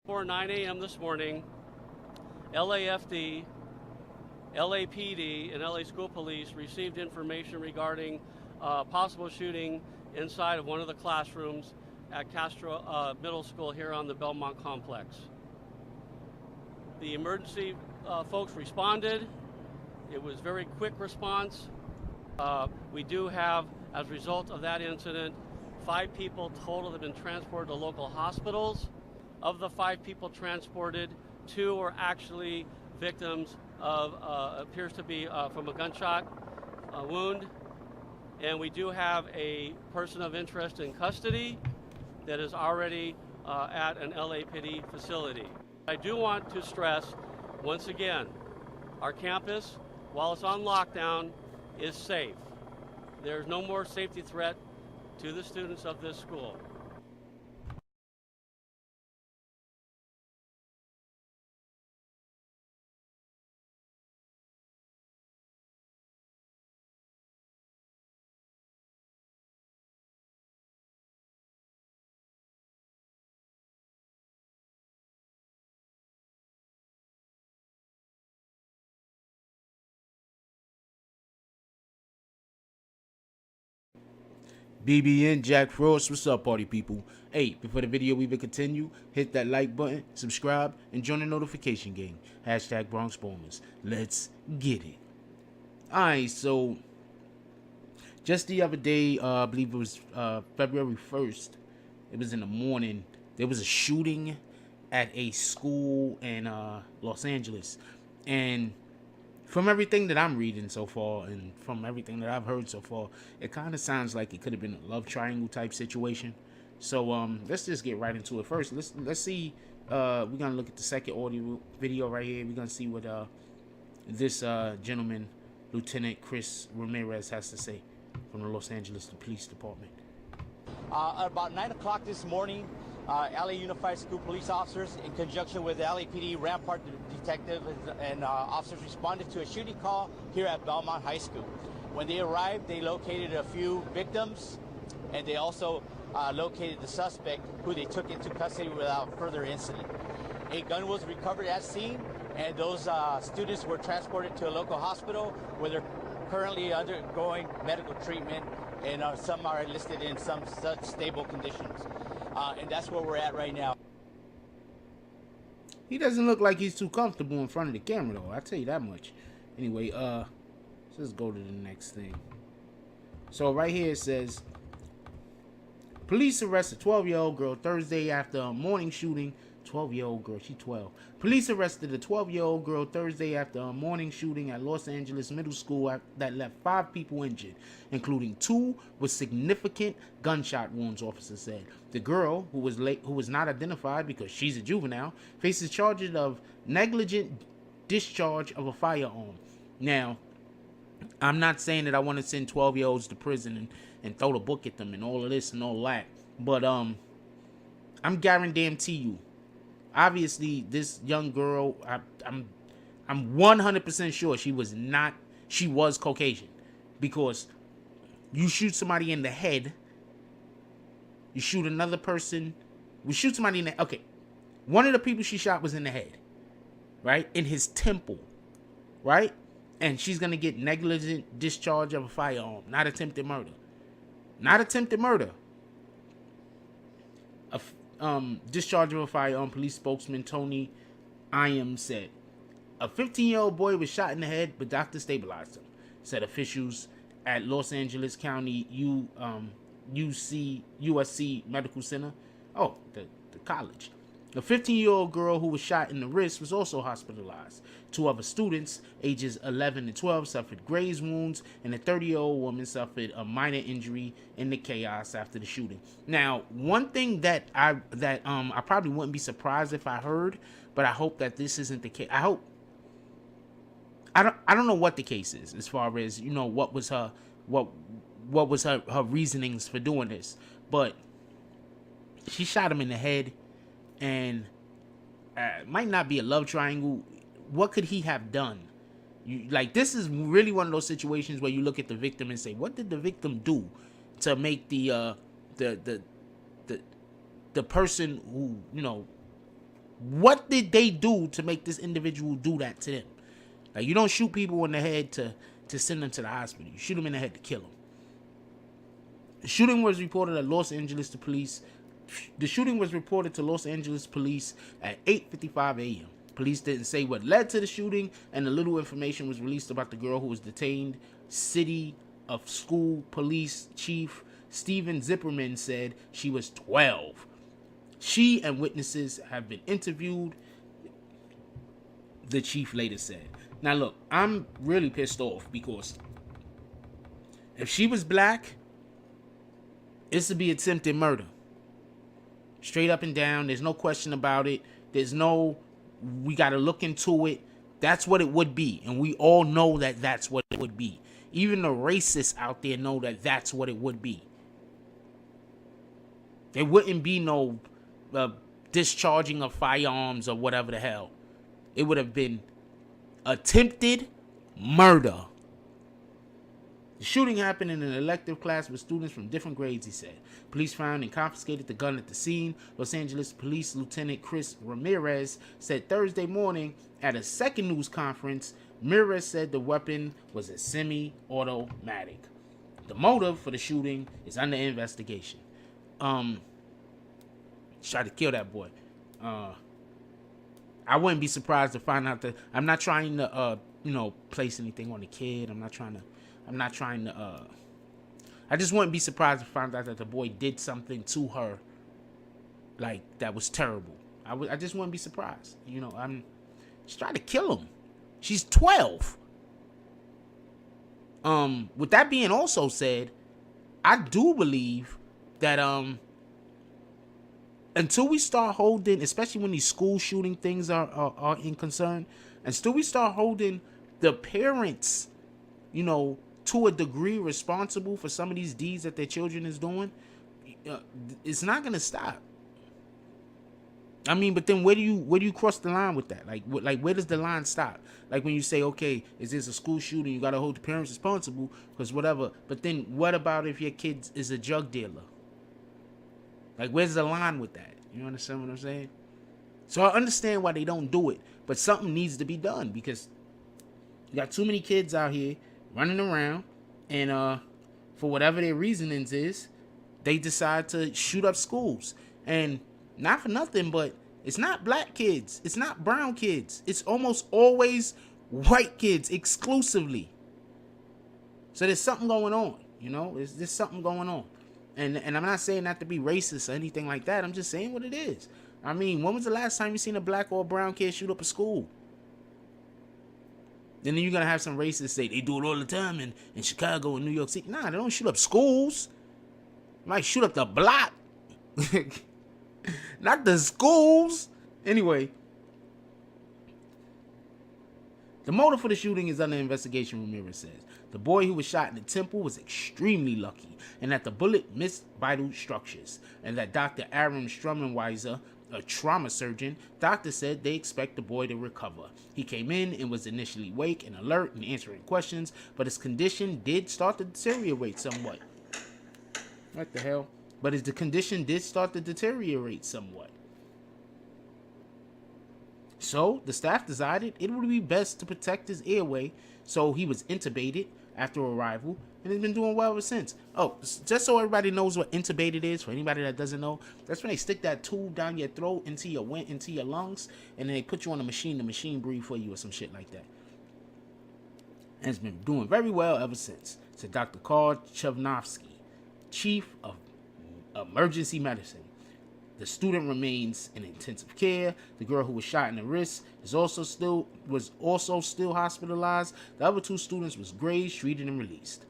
Before 9 a.m. this morning, LAFD, LAPD, and LA School Police received information regarding possible shooting inside of one of the classrooms at Castro Middle School here on the Belmont complex. The emergency folks responded. It was very quick response. We do have, as a result of that incident, 5 people total that have been transported to local hospitals. Of the 5 people transported, 2 are actually victims of, appears to be from a gunshot wound. And we do have a person of interest in custody that is already at an LAPD facility. I do want to stress, once again, our campus, while it's on lockdown, is safe. There's no more safety threat to the students of this school. BBN Jack Frost, what's up, party people? Hey, before the video even continue, hit that like button, subscribe, and join the notification gang. Hashtag Bronx Bombers. Let's get it. Alright, so just the other day, I believe it was February 1st, it was in the morning, there was a shooting at a school in Los Angeles. And from everything that I'm reading so far and from everything that I've heard so far, it kind of sounds like it could have been a love triangle type situation. So let's just get right into it. First, let's see. We're gonna look at the second audio video right here. We're gonna see what this gentleman, Lieutenant Chris Ramirez, has to say from the Los Angeles Police Department. At about 9 o'clock this morning, LA Unified School Police officers, in conjunction with the LAPD Rampart detective and officers, responded to a shooting call here at Belmont High School. When they arrived, they located a few victims, and they also located the suspect, who they took into custody without further incident. A gun was recovered at scene, and those students were transported to a local hospital where they're currently undergoing medical treatment, and some are listed in some such stable conditions. And that's where we're at right now. He doesn't look like he's too comfortable in front of the camera, though. I'll tell you that much. Anyway, let's go to the next thing. So right here it says, police arrest a 12-year-old girl Thursday after a morning shooting. 12-year-old girl, she 12. Police arrested a 12-year-old girl Thursday after a morning shooting at Los Angeles Middle School that left 5 people injured, including 2 with significant gunshot wounds, officers said. The girl, who was not identified because she's a juvenile, faces charges of negligent discharge of a firearm. Now, I'm not saying that I want to send 12-year-olds to prison and throw the book at them and all of this and all that, but I'm guarantee you, obviously, this young girl, I'm 100% sure she was Caucasian, because you shoot somebody in the head, you shoot another person, we shoot somebody in the, okay, one of the people she shot was in the head, right, in his temple, right, and she's gonna get negligent discharge of a firearm, not attempted murder, discharge of a firearm. Police spokesman Tony Iam said a 15-year-old boy was shot in the head, but doctors stabilized him, said officials at Los Angeles County USC Medical Center. Oh, the college. A 15-year-old girl who was shot in the wrist was also hospitalized. 2 other students, ages 11 and 12, suffered graze wounds, and a 30-year-old woman suffered a minor injury in the chaos after the shooting. Now, one thing that I probably wouldn't be surprised if I heard, but I hope that this isn't the case. I don't know what the case is, as far as, you know, what was her reasonings for doing this, but she shot him in the head. And might not be a love triangle. What could he have done? This is really one of those situations where you look at the victim and say, what did the victim do to make the person who, you know, What did they do to make this individual do that to them? Like, you don't shoot people in the head to send them to the hospital. You shoot them in the head to kill them. The shooting was reported to Los Angeles police at 8:55 a.m. Police didn't say what led to the shooting, and the little information was released about the girl who was detained. City of School Police Chief Steven Zipperman said she was 12. She and witnesses have been interviewed, the chief later said. Now look, I'm really pissed off because if she was black, this would be attempted murder. Straight up and down. There's no question about it. We got to look into it. That's what it would be. And we all know that that's what it would be. Even the racists out there know that that's what it would be. There wouldn't be no discharging of firearms or whatever the hell. It would have been attempted murder. The shooting happened in an elective class with students from different grades, he said. Police found and confiscated the gun at the scene. Los Angeles Police Lieutenant Chris Ramirez said Thursday morning at a second news conference. Ramirez said the weapon was a semi-automatic. The motive for the shooting is under investigation. Tried to kill that boy. I wouldn't be surprised to find out that I'm not trying to place anything on the kid. I just wouldn't be surprised to find out that the boy did something to her like that was terrible. I just wouldn't be surprised. I'm just trying to kill him. She's 12. With that being also said, I do believe that until we start holding, especially when these school shooting things are in concern, until we start holding the parents, to a degree responsible for some of these deeds that their children is doing, it's not gonna stop. I mean, but then where do you cross the line with that? Like where does the line stop? Like when you say, okay, is this a school shooting? You gotta hold the parents responsible because whatever. But then what about if your kid is a drug dealer? Like, where's the line with that? You understand what I'm saying? So I understand why they don't do it, but something needs to be done because you got too many kids out here running around, and for whatever their reasonings is, they decide to shoot up schools. And not for nothing, but it's not black kids, it's not brown kids, it's almost always white kids exclusively. So there's something going on, there's something going on. And I'm not saying that to be racist or anything like that. I'm just saying what it is. I mean, when was the last time you seen a black or a brown kid shoot up a school? Then you're going to have some racists say they do it all the time in Chicago and New York City. Nah, they don't shoot up schools. They might shoot up the block. Not the schools. Anyway, the motive for the shooting is under investigation, Ramirez says. The boy who was shot in the temple was extremely lucky, and that the bullet missed vital structures, and that Dr. Aaron Strummenweiser, a trauma surgeon, doctor said they expect the boy to recover. He came in and was initially awake and alert and answering questions, but his condition did start to deteriorate somewhat. What the hell? But the condition did start to deteriorate somewhat. So the staff decided it would be best to protect his airway, so he was intubated after arrival and has been doing well ever since. Oh, just so everybody knows what intubated is, for anybody that doesn't know, that's when they stick that tube down your throat into your lungs, and then they put you on a machine, the machine breathe for you or some shit like that. And it's been doing very well ever since, said Dr. Carl Chavnovsky, chief of emergency medicine. The student remains in intensive care. The girl who was shot in the wrist was also still hospitalized. The other two students was grazed, treated, and released.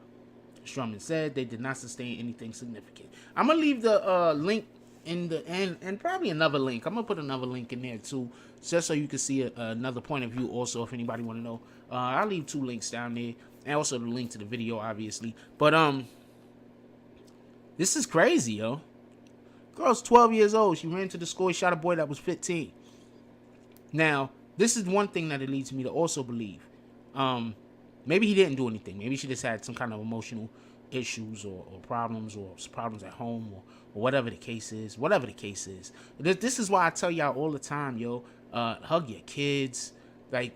Strumman said they did not sustain anything significant. I'm gonna leave the link in the end, and probably another link. I'm gonna put another link in there too, just so you can see another point of view. Also, if anybody want to know, I'll leave 2 links down there, and also the link to the video, obviously. But this is crazy, yo. Girl's 12 years old. She ran to the school, shot a boy that was 15. Now, this is one thing that it leads me to also believe. Maybe he didn't do anything. Maybe she just had some kind of emotional issues or problems or problems at home or whatever the case is. Whatever the case is. This is why I tell y'all all the time, yo, hug your kids. Like,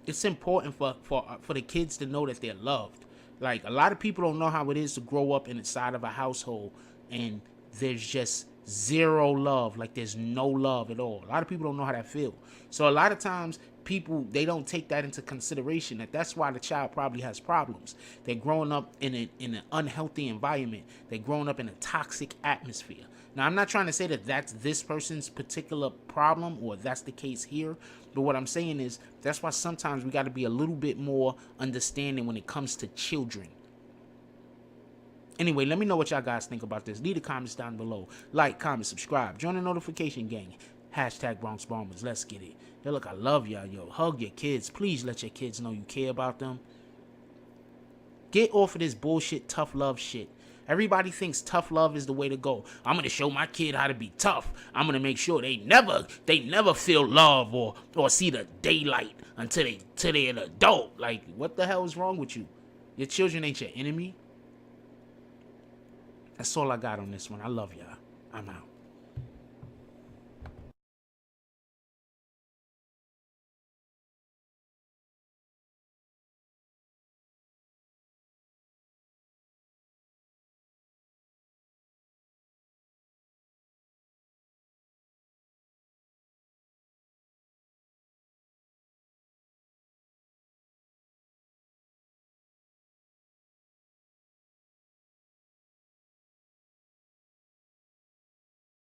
it's important for the kids to know that they're loved. Like, a lot of people don't know how it is to grow up inside of a household and there's just zero love. Like, there's no love at all. A lot of people don't know how that feels. So a lot of times people, they don't take that into consideration. That's why the child probably has problems. They're growing up in an unhealthy environment. They're growing up in a toxic atmosphere. Now, I'm not trying to say that that's this person's particular problem or that's the case here. But what I'm saying is that's why sometimes we got to be a little bit more understanding when it comes to children. Anyway, let me know what y'all guys think about this. Leave the comments down below. Like, comment, subscribe. Join the notification gang. Hashtag Bronx Bombers. Let's get it. Hey, look, I love y'all, yo. Hug your kids. Please let your kids know you care about them. Get off of this bullshit tough love shit. Everybody thinks tough love is the way to go. I'm going to show my kid how to be tough. I'm going to make sure they never feel love or see the daylight until they're an adult. Like, what the hell is wrong with you? Your children ain't your enemy. That's all I got on this one. I love y'all. I'm out.